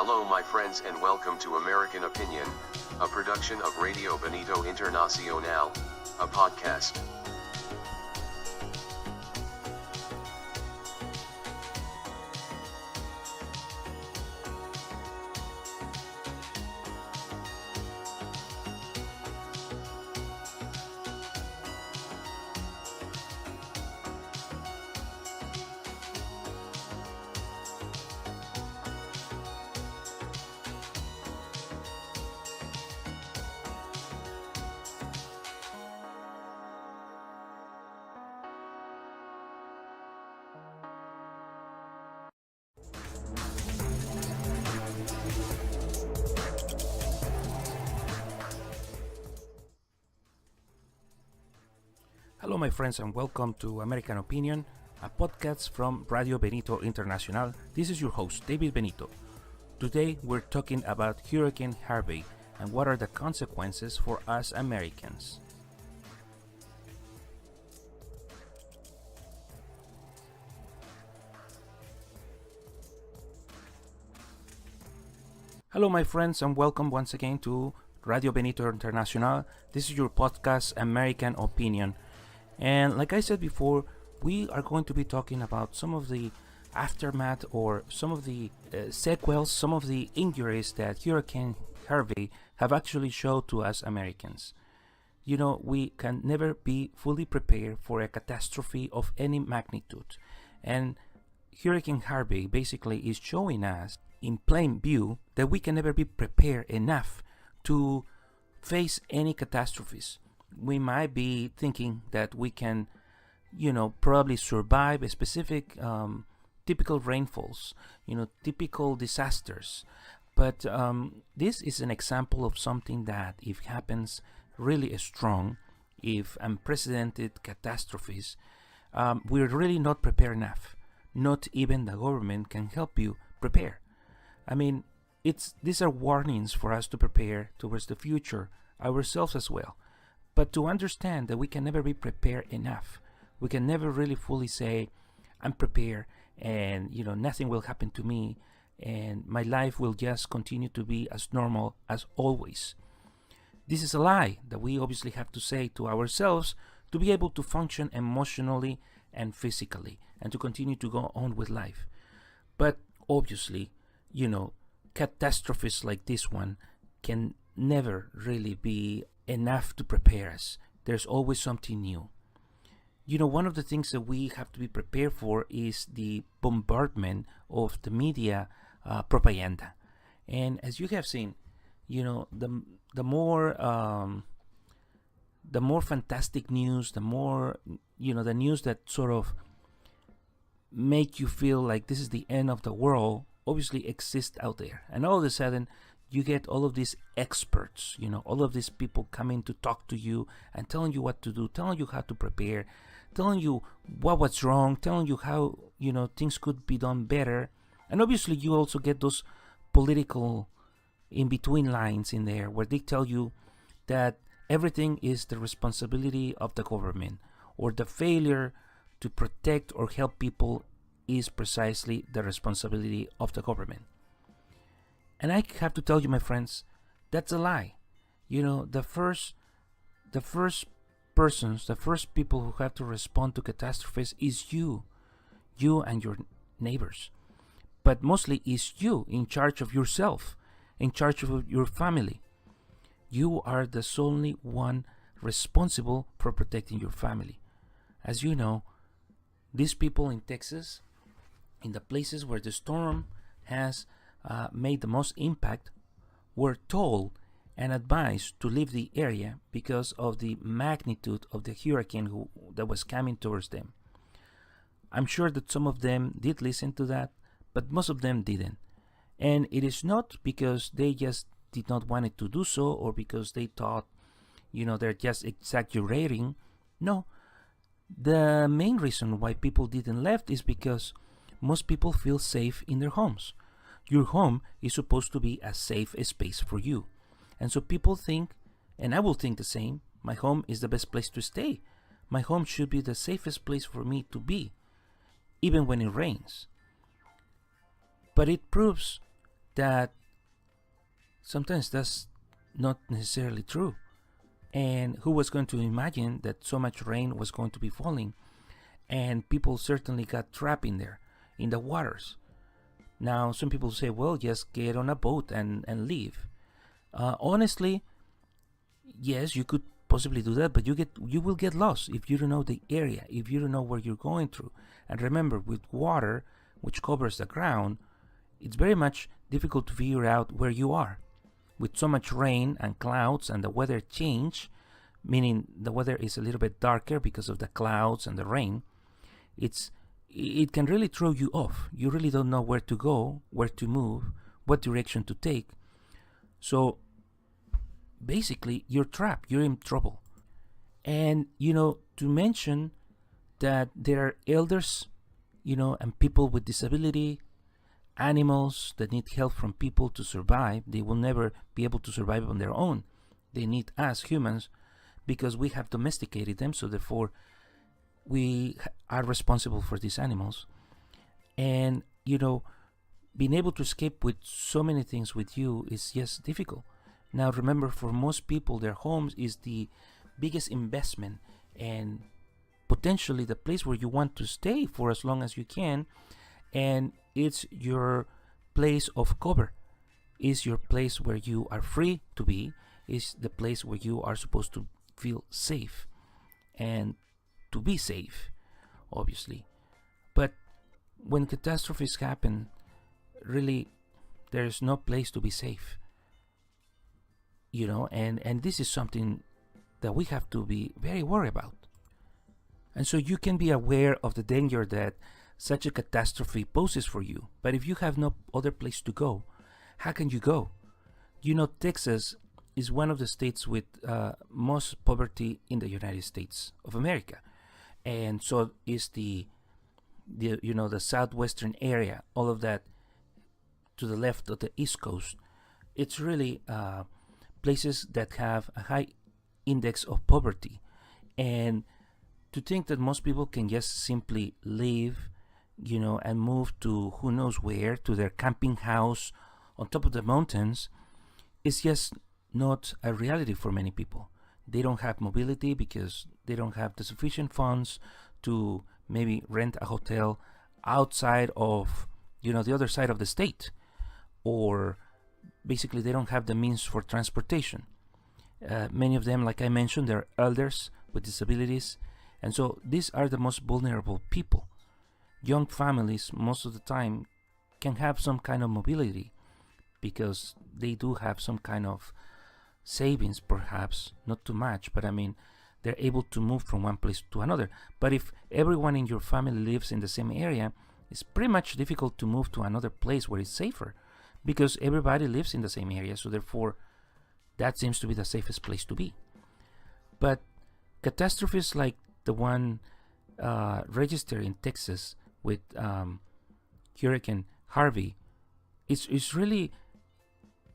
Hello my friends and welcome to American Opinion, a production of Radio Benito Internacional, a podcast. Hello, my friends, and welcome to American Opinion, a podcast from Radio Benito Internacional. This is your host, David Benito. Today, we're talking about Hurricane Harvey and what are the consequences for us Americans. Hello, my friends, and welcome once again to Radio Benito Internacional. This is your podcast, American Opinion. And like I said before, we are going to be talking about some of the aftermath or some of the sequels, some of the injuries that Hurricane Harvey have actually showed to us Americans. You know, we can never be fully prepared for a catastrophe of any magnitude. And Hurricane Harvey basically is showing us in plain view that we can never be prepared enough to face any catastrophes. We might be thinking that we can, probably survive a specific typical rainfalls, typical disasters. But this is an example of something that if happens really strong, if unprecedented catastrophes, we're really not prepared enough. Not even the government can help you prepare. I mean, these are warnings for us to prepare towards the future, ourselves as well. But to understand that we can never be prepared enough, we can never really fully say, I'm prepared and, nothing will happen to me and my life will just continue to be as normal as always. This is a lie that we obviously have to say to ourselves to be able to function emotionally and physically and to continue to go on with life. But obviously, catastrophes like this one can never really be enough to prepare us. There's always something new. One of the things that we have to be prepared for is the bombardment of the media propaganda. And as you have seen, the more fantastic news, the more the news that sort of make you feel like this is the end of the world obviously exists out there. And all of a sudden you get all of these experts, all of these people coming to talk to you and telling you what to do, telling you how to prepare, telling you what's wrong, telling you how, things could be done better. And obviously you also get those political in-between lines in there where they tell you that everything is the responsibility of the government or the failure to protect or help people is precisely the responsibility of the government. And I have to tell you, my friends, that's a lie. The first people who have to respond to catastrophes is you and your neighbors. But mostly is you in charge of yourself, in charge of your family. You are the solely one responsible for protecting your family. As you know, these people in Texas, in the places where the storm has made the most impact, were told and advised to leave the area because of the magnitude of the hurricane that was coming towards them. I'm sure that some of them did listen to that, but most of them didn't. And it is not because they just did not want it to do so or because they thought, they're just exaggerating. No, the main reason why people didn't leave is because most people feel safe in their homes. Your home is supposed to be a safe space for you. And so people think, and I will think the same, my home is the best place to stay. My home should be the safest place for me to be, even when it rains. But it proves that sometimes that's not necessarily true. And who was going to imagine that so much rain was going to be falling? And people certainly got trapped in there, in the waters. Now, some people say, well, just get on a boat and leave. Honestly, yes, you could possibly do that, but you will get lost if you don't know the area, if you don't know where you're going through. And remember, with water, which covers the ground, it's very much difficult to figure out where you are. With so much rain and clouds and the weather change, meaning the weather is a little bit darker because of the clouds and the rain, it can really throw you off. You really don't know where to go, where to move, what direction to take. So basically, you're trapped, you're in trouble. And, to mention that there are elders, and people with disability, animals that need help from people to survive. They will never be able to survive on their own. They need us humans because we have domesticated them, so therefore we are responsible for these animals. And, being able to escape with so many things with you is just difficult. Now remember, for most people, their homes is the biggest investment and potentially the place where you want to stay for as long as you can. And it's your place of cover. It's your place where you are free to be. It's the place where you are supposed to feel safe and to be safe, obviously. But when catastrophes happen, really, there's no place to be safe. And this is something that we have to be very worried about. And so you can be aware of the danger that such a catastrophe poses for you. But if you have no other place to go, how can you go? Texas is one of the states with most poverty in the United States of America. And so is the southwestern area, all of that to the left of the East Coast. It's really places that have a high index of poverty. And to think that most people can just simply leave, and move to who knows where, to their camping house on top of the mountains, is just not a reality for many people. They don't have mobility because they don't have the sufficient funds to maybe rent a hotel outside of, the other side of the state. Or basically they don't have the means for transportation. Many of them, like I mentioned, they're elders with disabilities. And so these are the most vulnerable people. Young families, most of the time, can have some kind of mobility because they do have some kind of savings, perhaps, not too much, but they're able to move from one place to another. But if everyone in your family lives in the same area, it's pretty much difficult to move to another place where it's safer because everybody lives in the same area, so therefore that seems to be the safest place to be. But catastrophes like the one registered in Texas with Hurricane Harvey, it's really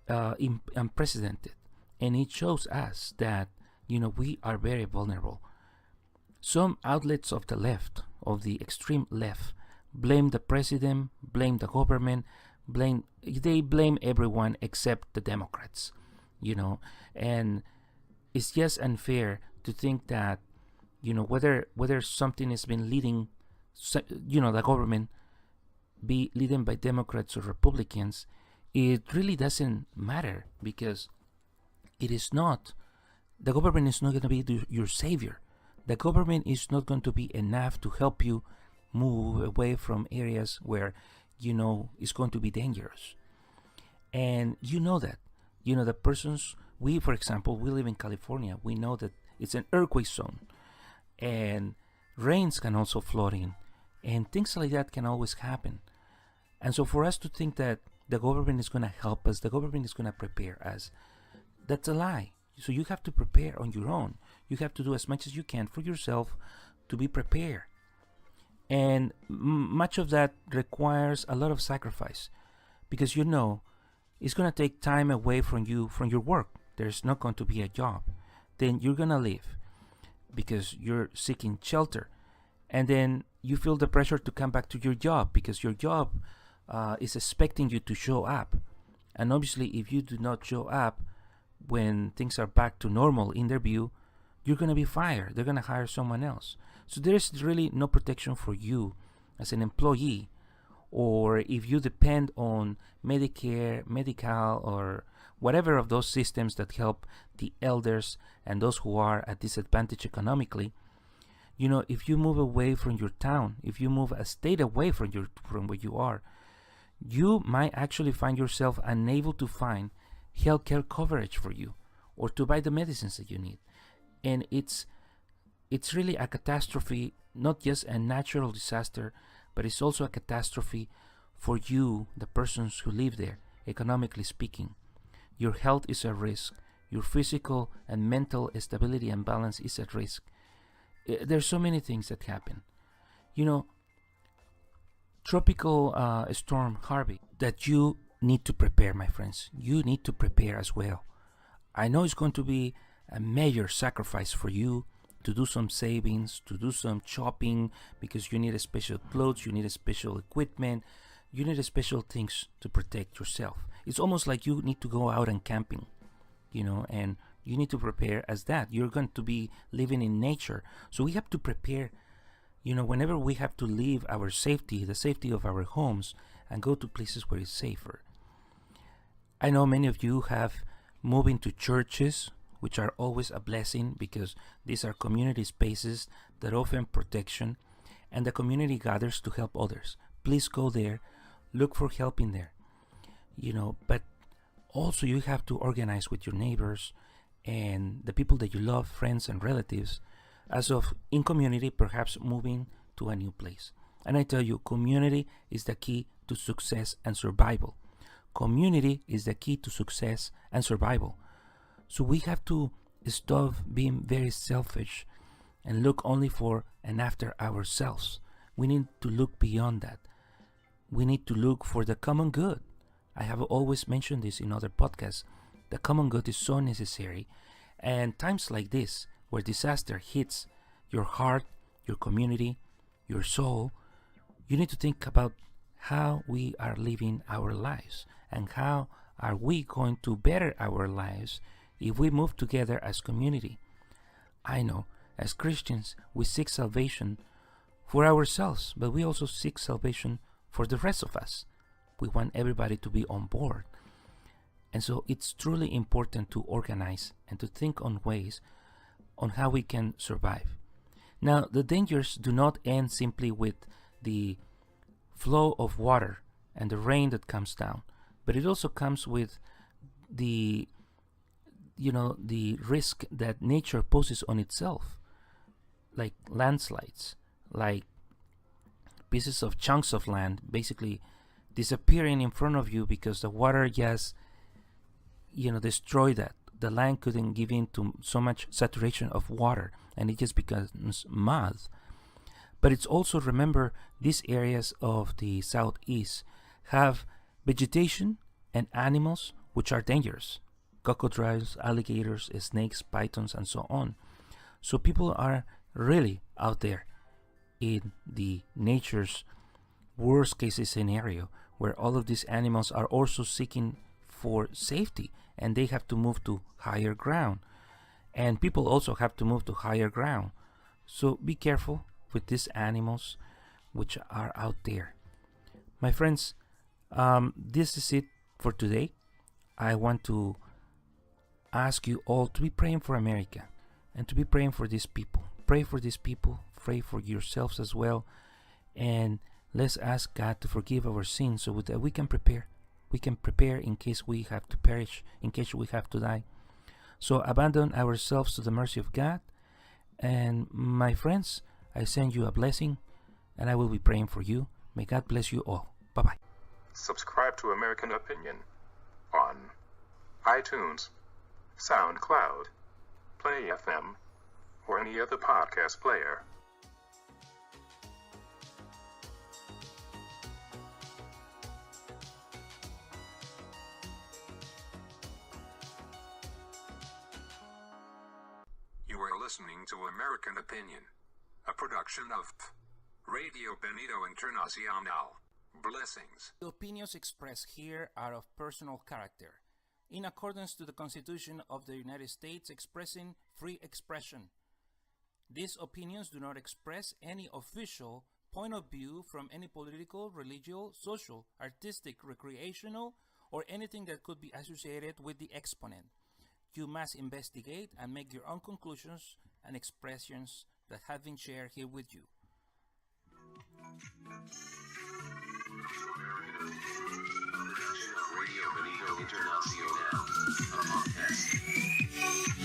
unprecedented, and it shows us that we are very vulnerable. Some outlets of the left, of the extreme left, blame the president, blame the government, they blame everyone except the Democrats, and it's just unfair to think that whether something has been leading, the government be led by Democrats or Republicans, it really doesn't matter because it is not. The government is not going to be your savior. The government is not going to be enough to help you move away from areas where it's going to be dangerous. And that. The persons, for example, we live in California. We know that it's an earthquake zone. And rains can also flood in. And things like that can always happen. And so for us to think that the government is going to help us, the government is going to prepare us, that's a lie. So you have to prepare on your own. You have to do as much as you can for yourself to be prepared. And much of that requires a lot of sacrifice because it's going to take time away from you, from your work. There's not going to be a job. Then you're going to leave because you're seeking shelter. And then you feel the pressure to come back to your job because your job is expecting you to show up. And obviously, if you do not show up when things are back to normal in their view, you're going to be fired. They're going to hire someone else. So there's really no protection for you as an employee, or if you depend on Medicare, Medical, or whatever of those systems that help the elders and those who are at disadvantage economically. If you move away from your town, if you move a state away from where you are, you might actually find yourself unable to find healthcare coverage for you or to buy the medicines that you need. And it's really a catastrophe, not just a natural disaster, but it's also a catastrophe for you, the persons who live there, economically speaking. Your health is at risk. Your physical and mental stability and balance is at risk. There's so many things that happen. Tropical Storm Harvey, that you need to prepare, my friends. You need to prepare as well. I know it's going to be a major sacrifice for you to do some savings, to do some shopping, because you need a special clothes, you need a special equipment, you need a special things to protect yourself. It's almost like you need to go out and camping, and you need to prepare as that. You're going to be living in nature. So we have to prepare, whenever we have to leave our safety, the safety of our homes, and go to places where it's safer. I know many of you have moved into churches, which are always a blessing because these are community spaces that offer protection, and the community gathers to help others. Please go there, look for help in there, but also you have to organize with your neighbors and the people that you love, friends and relatives, as of in community, perhaps moving to a new place. And I tell you, community is the key to success and survival. Community is the key to success and survival. So we have to stop being very selfish and look only for and after ourselves. We need to look beyond that. We need to look for the common good. I have always mentioned this in other podcasts. The common good is so necessary. And times like this, where disaster hits your heart, your community, your soul, you need to think about how we are living our lives and how are we going to better our lives if we move together as community. I know, as Christians, we seek salvation for ourselves, but we also seek salvation for the rest of us. We want everybody to be on board. And so it's truly important to organize and to think on ways on how we can survive. Now, the dangers do not end simply with the flow of water and the rain that comes down, but it also comes with the risk that nature poses on itself, like landslides, like pieces of chunks of land basically disappearing in front of you because the water just destroyed that. The land couldn't give in to so much saturation of water and it just becomes mud. But it's also, remember, these areas of the southeast have vegetation and animals which are dangerous. Crocodiles, alligators, snakes, pythons, and so on. So people are really out there in the nature's worst case scenario, where all of these animals are also seeking for safety and they have to move to higher ground. And people also have to move to higher ground. So be careful with these animals which are out there. My friends, this is it for today. I want to ask you all to be praying for America and to be praying for these people. Pray for these people, pray for yourselves as well, and let's ask God to forgive our sins so that we can prepare. We can prepare in case we have to perish, in case we have to die. So abandon ourselves to the mercy of God. And my friends, I send you a blessing and I will be praying for you. May God bless you all. Bye-bye. Subscribe to American Opinion on iTunes, SoundCloud, Play FM, or any other podcast player. You are listening to American Opinion, a production of Radio Benito Internacional. Blessings. The opinions expressed here are of personal character, in accordance to the Constitution of the United States, expressing free expression. These opinions do not express any official point of view from any political, religious, social, artistic, recreational, or anything that could be associated with the exponent. You must investigate and make your own conclusions and expressions that have been shared here with you. Production of Radio Benito Internacional, a podcast.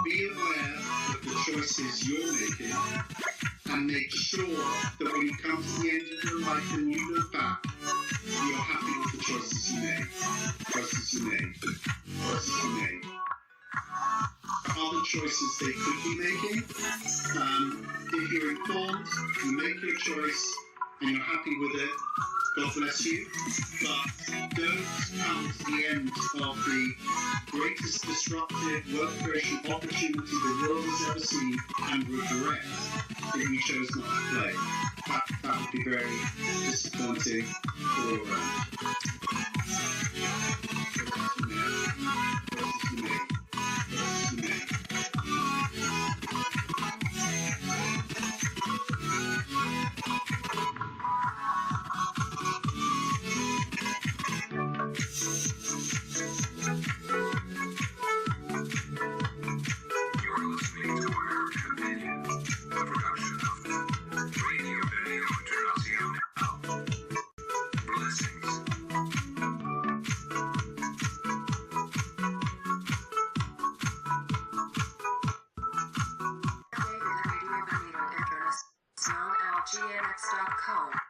Be aware of the choices you're making and make sure that when you come to the end of your life and you look back, you're happy with the choices you made. Other choices they could be making. If you're informed, you make your choice and you're happy with it, God bless you. But don't come to the end of the greatest disruptive work creation opportunity the world has ever seen and regret that you chose not to play. That would be very disappointing all around. You're listening to American Opinion, a production of Radio Benito Internacional. Blessings. Radio Benito Internacional, GMX.com.